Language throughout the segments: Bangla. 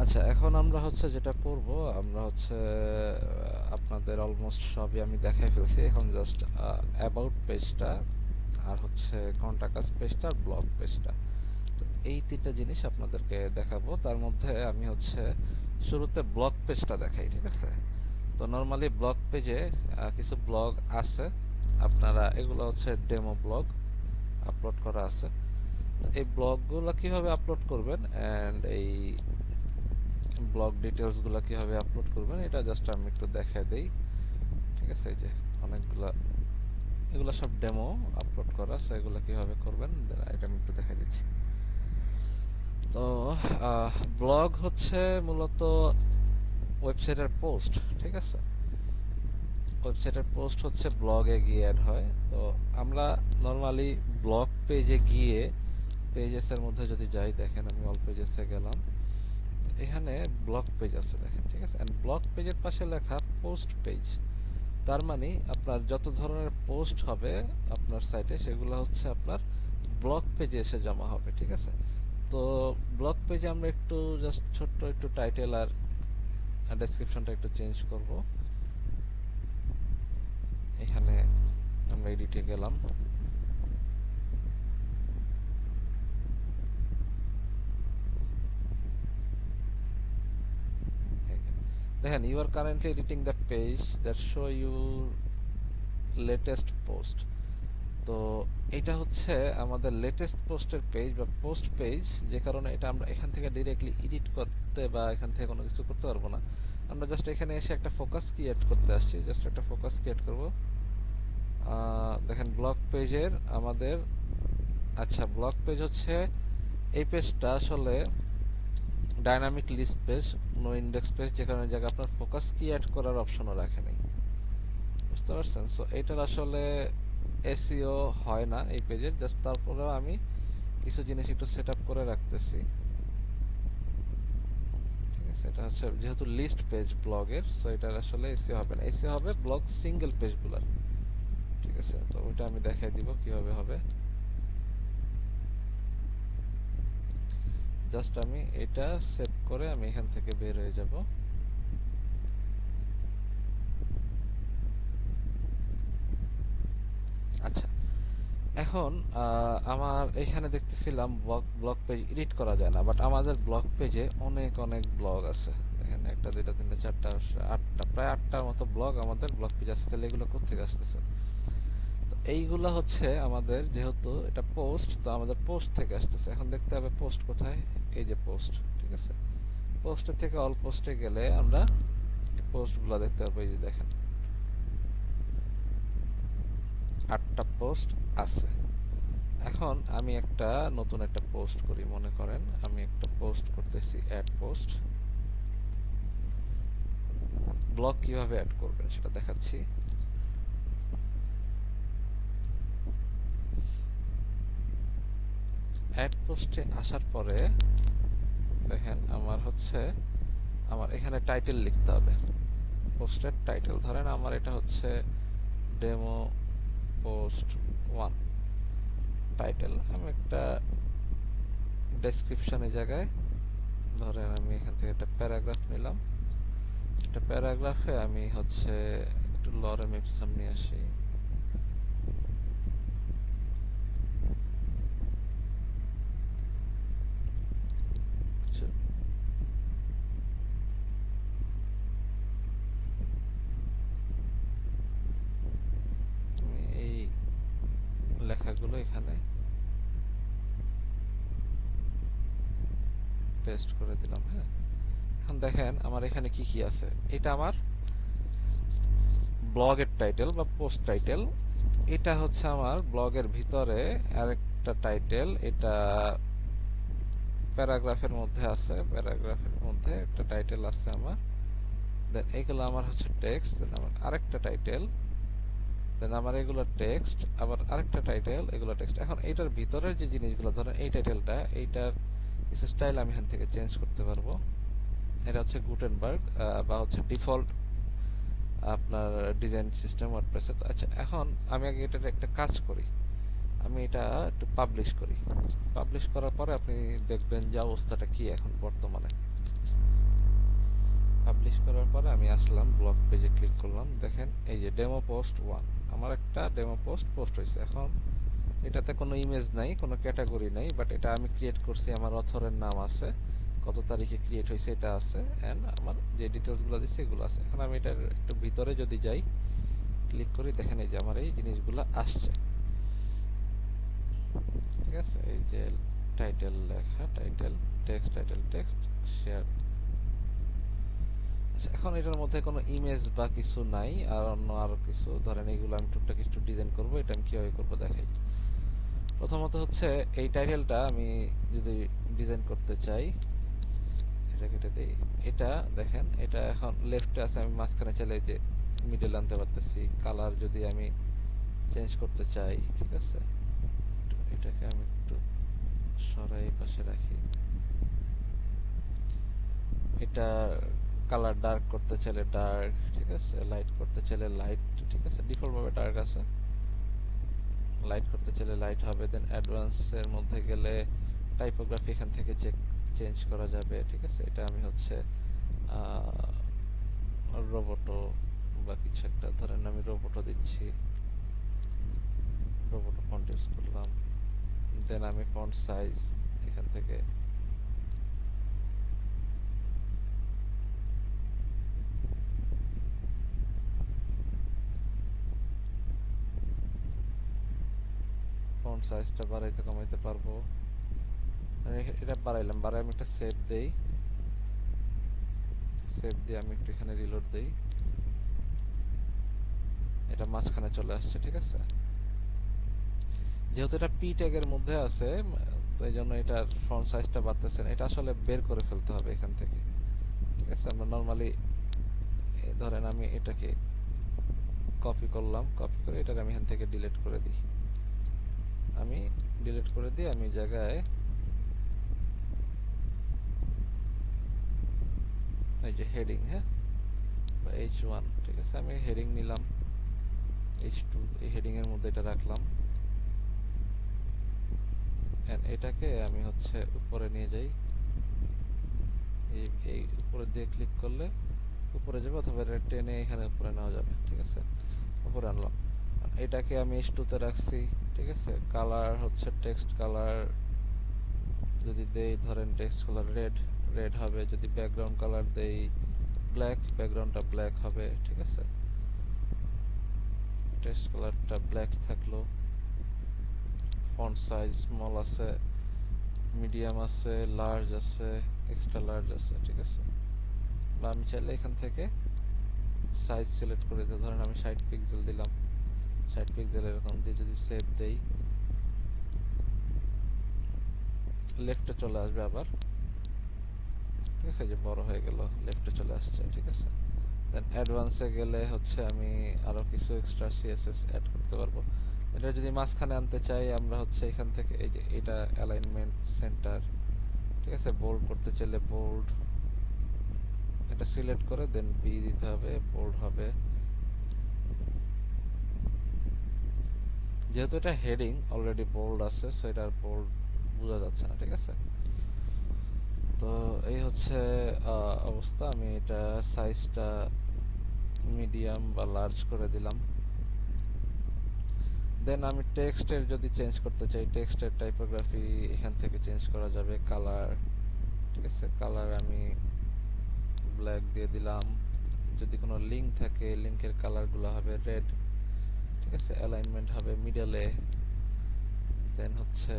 আচ্ছা, এখন আমরা হচ্ছে যেটা করব, আমরা হচ্ছে আপনাদের অলমোস্ট সবই আমি দেখাই ফেলছি। এখন জাস্ট অ্যাবাউট পেজটা আর হচ্ছে কন্টাক্ট আস পেজটা আর ব্লগ পেজটা, তো এই তিনটা জিনিস আপনাদেরকে দেখাবো। তার মধ্যে আমি হচ্ছে শুরুতে ব্লগ পেজটা দেখাই, ঠিক আছে? তো নর্মালি ব্লগ পেজে কিছু ব্লগ আছে, আপনারা এগুলো হচ্ছে ডেমো ব্লগ আপলোড করা আছে। তো এই ব্লগগুলো কিভাবে আপলোড করবেন অ্যান্ড এই ব্লগ ডিটেলসগুলো কিভাবে আপলোড করবেন এটা জাস্ট আমি একটু দেখাই দেই, ঠিক আছে? এই যে অনেকগুলা, এগুলো সব ডেমো আপলোড করা, সো এগুলো কিভাবে করবেন এটা আমি একটু দেখাই দিচ্ছি। তো ব্লগ হচ্ছে মূলত ওয়েবসাইটের পোস্ট, ঠিক আছে? ওয়েবসাইটের পোস্ট হচ্ছে ব্লগে গিয়ে অ্যাড হয়। তো আমরা নর্মালি ব্লগ পেজে গিয়ে পেজেসের মধ্যে যদি যাই, দেখেন আমি অল পেজেসে গেলাম, এখানে ব্লগ পেজ আছে দেখেন, ঠিক আছে? এন্ড ব্লগ পেজের পাশে লেখা পোস্ট পেজ, তার মানে আপনার যত ধরনের পোস্ট হবে আপনার সাইটে সেগুলো হচ্ছে আপনার ব্লগ পেজে এসে জমা হবে, ঠিক আছে? তো ব্লগ পেজে আমরা একটু জাস্ট ছোট্ট একটু টাইটেল আর ডেসক্রিপশনটা একটু চেঞ্জ করব। এখানে আমরা এডিটে গেলাম, দেখেন you are currently editing the page that show your latest post. তো এটা হচ্ছে আমাদের লেটেস্ট পোস্টের পেজ বা পোস্ট পেজ, যে কারণে এটা আমরা এখান থেকে ডিরেক্টলি এডিট করতে বা এখান থেকে কোনো কিছু করতে পারবো না। আমরা জাস্ট এখানে এসে একটা ফোকাস ক্রিয়েট করতে আসছি, জাস্ট একটা ফোকাস ক্রিয়েট করব। দেখেন ব্লগ পেজের আমাদের, আচ্ছা ব্লগ পেজ হচ্ছে এই পেজটা আসলে dynamic list page, no index page, যে কারণে জায়গায় আপনার ফোকাস ক্রিয়েট করার অপশনও রাখে নাই, বুঝতে পারছেন? সো এটার আসলে এসইও হয় না এই পেজের। জাস্ট তারপরেও আমি কিছু জিনিস একটু সেট আপ করে রাখতেছি, ঠিক আছে? এটা হচ্ছে যেহেতু লিস্ট পেজ ব্লগের, সো এটার আসলে এসইও হবে না, এসইও হবে ব্লগ সিঙ্গেল পেজগুলোর, ঠিক আছে? তো ওইটা আমি দেখাই দিব কিভাবে হবে। জাস্ট আমি এটা সেভ করে আমি এখান থেকে বের হয়ে যাব। আচ্ছা, এখন আমার এখানে দেখতেছিলাম ব্লগ পেজ এডিট করা যায় না, বাট আমাদের ব্লগ পেজে অনেক অনেক ব্লগ আছে। দেখেন একটা দুইটা তিনটা চারটা আটটা, প্রায় আটটার মতো ব্লগ আমাদের ব্লগ পেজ আছে। তাহলে এগুলো কোত্থেকে আসতেছে? তো এইগুলা হচ্ছে আমাদের, যেহেতু এটা পোস্ট, তো আমাদের পোস্ট থেকে আসতেছে। এখন দেখতে হবে পোস্ট কোথায়, এই যে পোস্ট, ঠিক আছে? পোস্টের থেকে অল পোস্টে গেলে আমরা পোস্টগুলো দেখতে পাবো। এই যে দেখেন আটটা পোস্ট আছে। এখন আমি একটা নতুন একটা পোস্ট করি, মনে করেন আমি একটা পোস্ট করতেছি, অ্যাড পোস্ট। ব্লগ কিভাবে অ্যাড করবেন সেটা দেখাচ্ছি। অ্যাড পোস্টে আসার পরে দেখেন আমার হচ্ছে, আমার এখানে টাইটেল লিখতে হবে, পোস্টের টাইটেল। ধরেন আমার এটা হচ্ছে ডেমো পোস্ট 1 টাইটেল। আমি একটা ডেসক্রিপশনের জায়গায় ধরেন আমি এখান থেকে একটা প্যারাগ্রাফ নিলাম। একটা প্যারাগ্রাফে আমি হচ্ছে একটু লরেম ইপসাম নিয়ে আসি, কিছু আমি এই লেখাগুলো এখানে পেস্ট করে দিলাম। হ্যাঁ, এখন দেখেন আমার এখানে কি কি আছে। এটা আমার ব্লগের টাইটেল বা পোস্ট টাইটেল। এটা হচ্ছে আমার ব্লগের ভিতরে আরেকটা টাইটেল, এটা প্যারাগ্রাফের মধ্যে আছে, প্যারাগ্রাফের মধ্যে একটা টাইটেল আছে আমার। দেন এগুলো আমার হচ্ছে টেক্সট, দেন আমার আরেকটা টাইটেল, দেন আমার এগুলো টেক্সট, আবার আরেকটা টাইটেল, এগুলো টেক্সট। এখন এইটার ভিতরের যে জিনিসগুলো, ধরেন এই টাইটেলটা, এইটার কিছু স্টাইল আমি এখান থেকে চেঞ্জ করতে পারবো। এটা হচ্ছে গুটেনবার্গ বা হচ্ছে ডিফল্ট আপনার ডিজাইন সিস্টেম ওয়ার্ডপ্রেসে। আচ্ছা, এখন আমি আগে এটার একটা কাজ করি, আমি এটা একটু পাবলিশ করি। পাবলিশ করার পরে আপনি দেখবেন যে অবস্থাটা কি এখন বর্তমানে। পাবলিশ করার পরে আমি আসলাম ব্লগ পেজে, ক্লিক করলাম। দেখেন এই যে ডেমো পোস্ট 1, আমার একটা ডেমো পোস্ট হয়েছে। এখন এটাতে কোনো ইমেজ নাই, কোনো ক্যাটাগরি নাই, বাট এটা আমি ক্রিয়েট করছি, আমার অথরের নাম আছে, কত তারিখে ক্রিয়েট হয়েছে এটা আছে, অ্যান্ড আমার যে ডিটেলসগুলো দিচ্ছে এগুলো আছে। এখন আমি এটার একটু ভিতরে যদি যাই, ক্লিক করি, দেখেন এই যে আমার এই জিনিসগুলো আসছে। ঠিক আছে, এই যে টাইটেল লেখা, টাইটেল টেক্সট শেয়ার। আচ্ছা, এখন এটার মধ্যে কোনো ইমেজ বা কিছু নাই, আর অন্য আরো কিছু, ধরেন এইগুলো আমি টুকটাক কিছু ডিজাইন করব। এটা আমি কিভাবে করবো দেখাই। প্রথমত হচ্ছে এই টাইটেলটা আমি যদি ডিজাইন করতে চাই, এটা কেটে দেই। এটা দেখেন, এটা এখন লেফটে আছে, আমি মাঝখানে চাইলে যে মিডল আনতে পারতেছি। কালার যদি আমি চেঞ্জ করতে চাই, ঠিক আছে, এটাকে আমি একটু সরাই এই পাশে রাখি। এটা কালার ডার্ক করতে চাইলে ডার্ক, ঠিক আছে, লাইট করতে চাইলে লাইট, ঠিক আছে, ডিফল্ট ভাবে ডার্ক আছে। লাইট করতে চাইলে লাইট হবে। দেন অ্যাডভান্স এর মধ্যে গেলে টাইপোগ্রাফি এখান থেকে চেঞ্জ করা যাবে, ঠিক আছে। এটা আমি হচ্ছে রোবোটো বা কিছু একটা, ধরেন আমি রোবোটো দিচ্ছি, রোবোটো ফন্ট ইউজ করলাম। দেন আমি ফন্ট সাইজ এখান থেকে ফন্ট সাইজটা বাড়াইতে কমাইতে পারবো। এটা বাড়াইলাম, বাড়াই আমি একটা সেভ দেই। সেভ দিয়ে আমি একটু এখানে রিলোড দেই। এটা মাঝখানে চলে আসছে, ঠিক আছে। যেহেতু এটা পি ট্যাগের মধ্যে আছে, তো এই জন্য এটার ফন্ট সাইজটা বাড়তেছে না। এটা আসলে বের করে ফেলতে হবে এখান থেকে, ঠিক আছে। আমরা নর্মালি ধরেন আমি এটাকে কপি করলাম, কপি করে এটাকে আমি এখান থেকে ডিলিট করে দিই। আমি ডিলিট করে দিই, আমি জায়গায় এই যে হেডিং, হ্যাঁ, বা H1, ঠিক আছে, আমি হেডিং নিলাম। H2 এই হেডিং এর মধ্যে এটা রাখলাম। এটাকে আমি হচ্ছে উপরে নিয়ে যাই। এই উপরে দিয়ে ক্লিক করলে উপরে যাবে, অথবা এটা টেনে এখানে উপরে নেওয়া যাবে, ঠিক আছে। উপরে আনলাম। এটাকে আমি H2 তে রাখছি, ঠিক আছে। কালার হচ্ছে টেক্সট কালার যদি দেই, ধরেন টেক্সট কালার রেড হবে। যদি ব্যাকগ্রাউন্ড কালার দেই ব্ল্যাক, ব্যাকগ্রাউন্ডটা ব্ল্যাক হবে, ঠিক আছে। টেক্সট কালারটা ব্ল্যাক থাকলো। ফন্ট সাইজ স্মল আছে, মিডিয়াম আছে, লার্জ আছে, এক্সট্রা লার্জ আছে, ঠিক আছে। বা আমি চাইলে এখান থেকে সাইজ সিলেক্ট করে দিতে, ধরেন আমি 60 পিক্সেল দিলাম। 60 পিক্সেল এরকম দিয়ে যদি সেভ দেই, লেফটে চলে আসবে আবার, ঠিক আছে। যে বড় হয়ে গেল, লেফটে চলে আসছে, ঠিক আছে। দেন অ্যাডভান্সে গেলে হচ্ছে আমি আরো কিছু এক্সট্রা সিএসএস অ্যাড করতে পারবো। এটা যদি মাঝখানে আনতে চাই, আমরা হচ্ছে এখান থেকে এই যে এটা অ্যালাইনমেন্ট সেন্টার, ঠিক আছে। বোল্ড করতে চাইলে বোল্ড, এটা সিলেক্ট করে দেন বি দিতে হবে, বোল্ড হবে। যেহেতু এটা হেডিং অলরেডি বোল্ড আছে, সো এটা বোল্ড বোঝা যাচ্ছে না, ঠিক আছে। তো এই হচ্ছে অবস্থা। আমি এটা সাইজটা মিডিয়াম বা লার্জ করে দিলাম। দেন আমি টেক্সটের যদি চেঞ্জ করতে চাই, টেক্সটের টাইপোগ্রাফি এখান থেকে চেঞ্জ করা যাবে। কালার, ঠিক আছে, কালার আমি ব্ল্যাক দিয়ে দিলাম। যদি কোনো লিঙ্ক থাকে, লিঙ্কের কালারগুলো হবে রেড, ঠিক আছে। অ্যালাইনমেন্ট হবে মিডলে। দেন হচ্ছে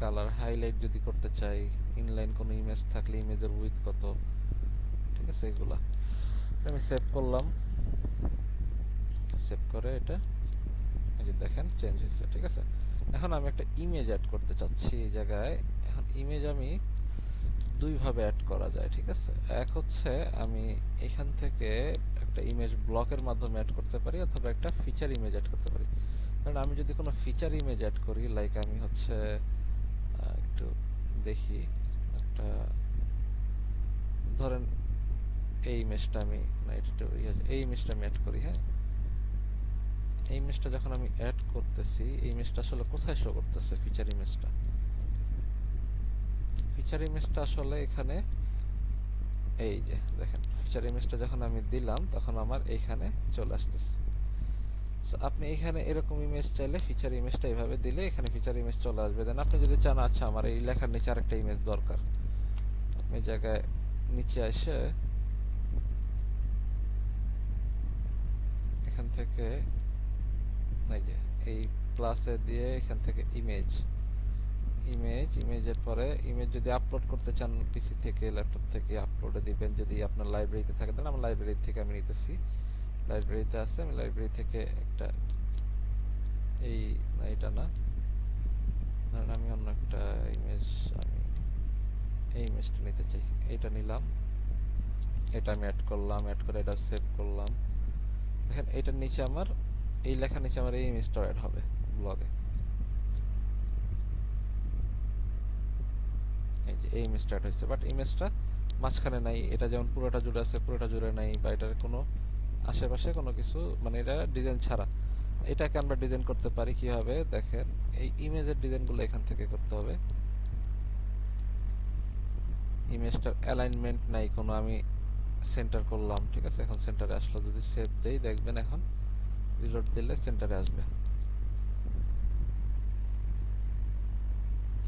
কালার হাইলাইট যদি করতে চাই, ইনলাইন কোনো ইমেজ থাকলে ইমেজের উইথ কত, ঠিক আছে, এগুলা। আমি সেভ করলাম, সেভ করে এটা এই যে দেখেন চেঞ্জ হয়েছে, ঠিক আছে। এখন আমি একটা ইমেজ অ্যাড করতে চাচ্ছি এই জায়গায়। এখন ইমেজ আমি দুই ভাবে অ্যাড করা যায়, ঠিক আছে। এক হচ্ছে আমি এখান থেকে একটা ইমেজ ব্লকের মাধ্যমে অ্যাড করতে পারি, অথবা একটা ফিচার ইমেজ অ্যাড করতে পারি। কারণ আমি যদি কোনো ফিচার ইমেজ অ্যাড করি, লাইক আমি হচ্ছে একটু দেখি একটা, ধরেন এই ইমেজটা আমি না, এটা এই ইমেজটা আমি অ্যাড করি, হ্যাঁ। এই ইমেজটা যখন আমি অ্যাড করতেছি, এই ইমেজটা আসলে কোথায় শো করতেছে? ফিচার ইমেজটা, ফিচার ইমেজটা আসলে এখানে এই যে দেখেন ফিচার ইমেজটা যখন আমি দিলাম তখন আমার এইখানে চলে আসতেছে। আপনি এখানে এরকম ইমেজ চাইলে ফিচার ইমেজটা এইভাবে দিলে এখানে ফিচার ইমেজ চলে আসবে। দেন আপনি যদি চান আচ্ছা আমার এই লেখার নিচে আরেকটা ইমেজ দরকার, আপনি জায়গায় নিচে এসে এখান থেকে এই যে এই প্লাসে দিয়ে এখান থেকে ইমেজের পরে ইমেজ যদি আপলোড করতে চান পিসি থেকে ল্যাপটপ থেকে আপলোডে দিবেন। যদি আপনার লাইব্রেরিতে থাকে তাহলে আমার লাইব্রেরি থেকে আমি নিতেছি, লাইব্রেরিতে আছে, আমি লাইব্রেরি থেকে একটা এই এটা না, ধরেন আমি অন্য একটা ইমেজ, আমি এই ইমেজটা নিতে চাই, এইটা নিলাম, এটা আমি অ্যাড করলাম, অ্যাড করে এটা সেভ করলাম। দেখেন এটার নিচে আমার এই লেখার নিচে আমার এই ইমেজটা অ্যাড হবে ব্লগে। এই যে এই ইমেজটা অ্যাড হয়েছে, বাট ইমেজটা মাঝখানে নাই, এটা যেমন পুরোটা জুড়ে আছে পুরোটা জুড়ে নাই, বা এটার কোনো আশেপাশে কোনো কিছু, মানে এটা ডিজাইন ছাড়া। এটাকে আমরা ডিজাইন করতে পারি কিভাবে দেখেন, এই ইমেজের ডিজাইনগুলো এখান থেকে করতে হবে। ইমেজটার অ্যালাইনমেন্ট নাই কোনো, আমি সেন্টার করলাম, ঠিক আছে, এখন সেন্টারে আসলো। যদি সেভ দেই দেখবেন এখন রিলোড দিলে সেন্টারে আসবে,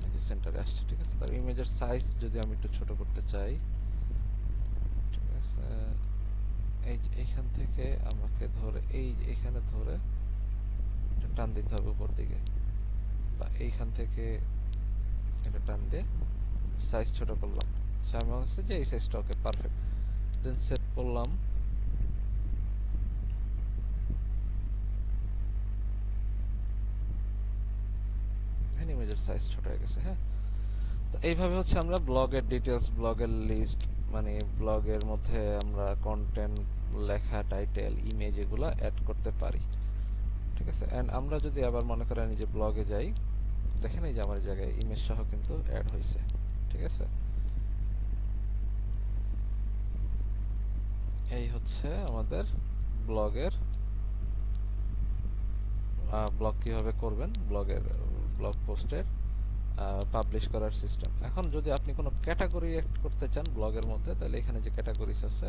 এই যে সেন্টারে আসছে, ঠিক আছে। তার ইমেজের সাইজ যদি আমি একটু ছোট করতে চাই, ঠিক আছে, এই যে এইখান থেকে আমাকে ধরে এই এখানে ধরে এটা টান দিতে হবে উপর দিকে, বা এইখান থেকে এটা টান দিয়ে সাইজ ছোট করলাম। আমি হচ্ছে যে এই সাইজটা ওকে পারফেক্ট, দেন সেভ করলাম। ইমেজের সাইজ ছোট হয়ে গেছে। হ্যাঁ, তো এইভাবে হচ্ছে আমরা ব্লগের ডিটেলস, ব্লগের লিস্ট, মানে ব্লগের মধ্যে আমরা কন্টেন্ট, লেখা, টাইটেল, ইমেজ এগুলো অ্যাড করতে পারি, ঠিক আছে। এন্ড আমরা যদি আবার মনে করেন যে ব্লগে যাই, দেখেন এই যে আমার জায়গায় ইমেজ সহ কিন্তু অ্যাড হয়েছে, ঠিক আছে। এই হচ্ছে আমাদের ব্লগের ব্লগ কিভাবে করবেন, ব্লগ পোস্টের পাবলিশ করার সিস্টেম। এখন যদি আপনি কোনো ক্যাটাগরি অ্যাড করতে চান ব্লগের মধ্যে, তাহলে এখানে যে ক্যাটাগরিজ আছে,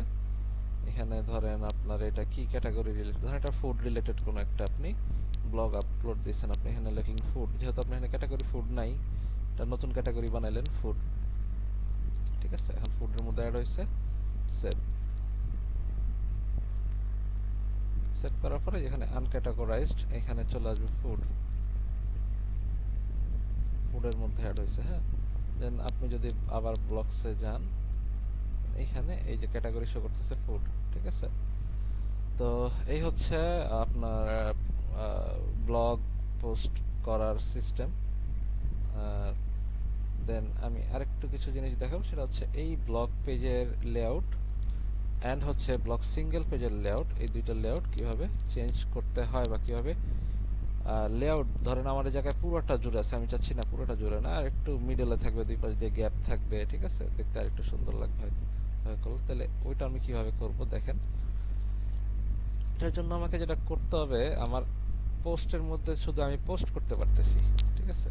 এখানে ধরেন আপনার এটা কি ক্যাটাগরি রিলেটেড, ধরেন এটা ফুড রিলেটেড কোনো একটা আপনি ব্লগ আপলোড দিয়েছেন, আপনি এখানে লিখলেন ফুড, যেহেতু আপনি এখানে ক্যাটাগরি ফুড নাই, এটা নতুন ক্যাটাগরি বানাইলেন ফুড, ঠিক আছে। এখন ফুডের মধ্যে অ্যাড হয়েছে, সেভ। সেভ করার পরে এখানে আনক্যাটাগরাইজড, এখানে চলে আসবে ফুড, ফুডের মধ্যে অ্যাড হয়েছে। হ্যাঁ, দেন আপনি যদি আবার ব্লগসে যান, এইখানে এই যে ক্যাটাগরি শো করতেছে ফুড, ঠিক আছে। তো এই হচ্ছে আপনার ব্লগ পোস্ট করার সিস্টেম। দেন আমি আরেকটু কিছু জিনিস দেখাবো, সেটা হচ্ছে এই ব্লগ পেজের লেআউট অ্যান্ড হচ্ছে ব্লগ সিঙ্গেল পেজের লেআউট, এই দুইটা লেআউট কিভাবে চেঞ্জ করতে হয় বা কিভাবে লেআউট, ধরেন আমার এই জায়গায় পুরোটা জুড়ে আছে, আমি চাচ্ছি না পুরোটা জুড়ে না, আর একটু মিডলে থাকবে, দুই পাশ দিয়ে গ্যাপ থাকবে, ঠিক আছে, দেখতে আর একটু সুন্দর লাগবে হয়তো। তাহলে ওইটা আমি কিভাবে করব দেখেন। এটার জন্য আমাকে যেটা করতে হবে, আমার পোস্টের মধ্যে শুধু আমি পোস্ট করতে পারতেছি, ঠিক আছে।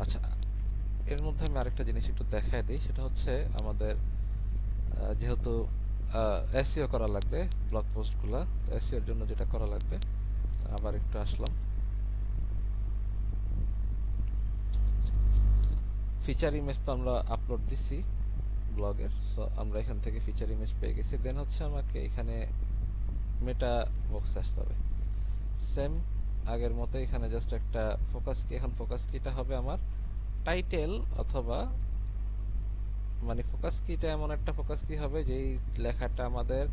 আচ্ছা, এর মধ্যে আমি আরেকটা জিনিস একটু দেখায় দিই, সেটা হচ্ছে আমাদের যেহেতু এসইও করা লাগবে ব্লগ পোস্টগুলা, তো এসইওর জন্য যেটা করা লাগবে, আবার একটু আসলাম, ফিচার ইমেজ তো আমরা আপলোড দিছি ব্লগের, সো আমরা এখান থেকে ফিচার ইমেজ পেয়ে গেছি। দেন হচ্ছে আমাকে এখানে মেটা বক্স আসতে হবে, সেম আগের মতো এখানে জাস্ট একটা ফোকাস কি, এখন ফোকাস কিটা হবে আমার টাইটেল, অথবা মানে ফোকাস কিটা এমন একটা ফোকাস কি হবে যেই লেখাটা আমাদের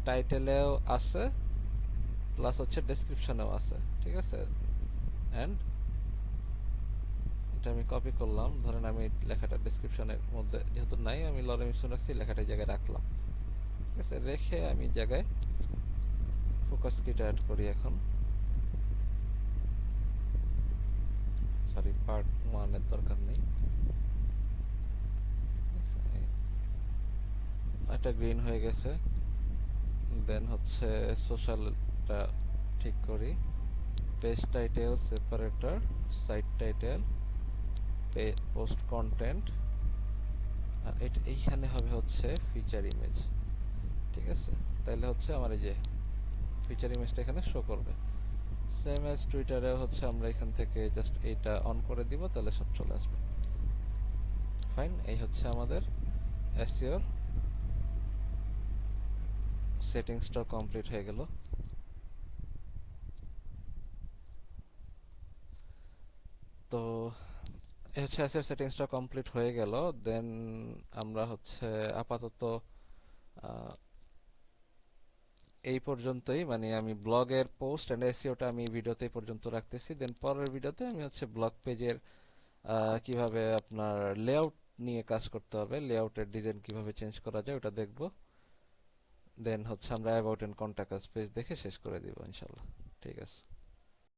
টাইটেলেও আছে প্লাস হচ্ছে ডেসক্রিপশনেও আছে, ঠিক আছে। এন্ড এটা আমি কপি করলাম, ধরেন আমি লেখাটা ডেসক্রিপশনের মধ্যে যেহেতু নাই, আমি লরেম ইপসন রাখছি, লেখাটা জায়গায় রাখলাম, ঠিক আছে। রেখে আমি জায়গায় ফোকাস কিটা অ্যাড করি এখন, সরি পার্ট 1 এর দরকার নেই, এটা গ্রিন হয়ে গেছে। দেন হচ্ছে সোশ্যালটা ঠিক করি, page title, separator, site title, post content, আর এইখানে হবে হচ্ছে ফিচার ইমেজ। ঠিক আছে, তাইলে হচ্ছে আমার এই যে ফিচার ইমেজটা এখানে শো করবে। সেম অ্যাজ টুইটারে হচ্ছে আমরা এখান থেকে জাস্ট এইটা অন করে দিব, তাহলে সব চলে আসবে। ফাইন, এই হচ্ছে আমাদের এসইওর সেটিংসটা কমপ্লিট হয়ে গেল। তো এই হচ্ছে এসইওর সেটিংসটা কমপ্লিট হয়ে গেল। দেন আমরা হচ্ছে আপাতত আহ, এই পর্যন্তই, মানে আমি ব্লগের পোস্ট এন্ড এসইওটা আমি ভিডিওতে এই পর্যন্ত রাখতেছি। দেন পরের ভিডিওতে আমি হচ্ছে ব্লগ পেজের কিভাবে আপনার লেআউট নিয়ে কাজ করতে হবে, লেআউটের ডিজাইন কিভাবে চেঞ্জ করা যায় ওটা দেখবো। দেন হচ্ছে আমরা about and contact us page দেখে শেষ করে দিব ইনশাল্লাহ। ঠিক আছে।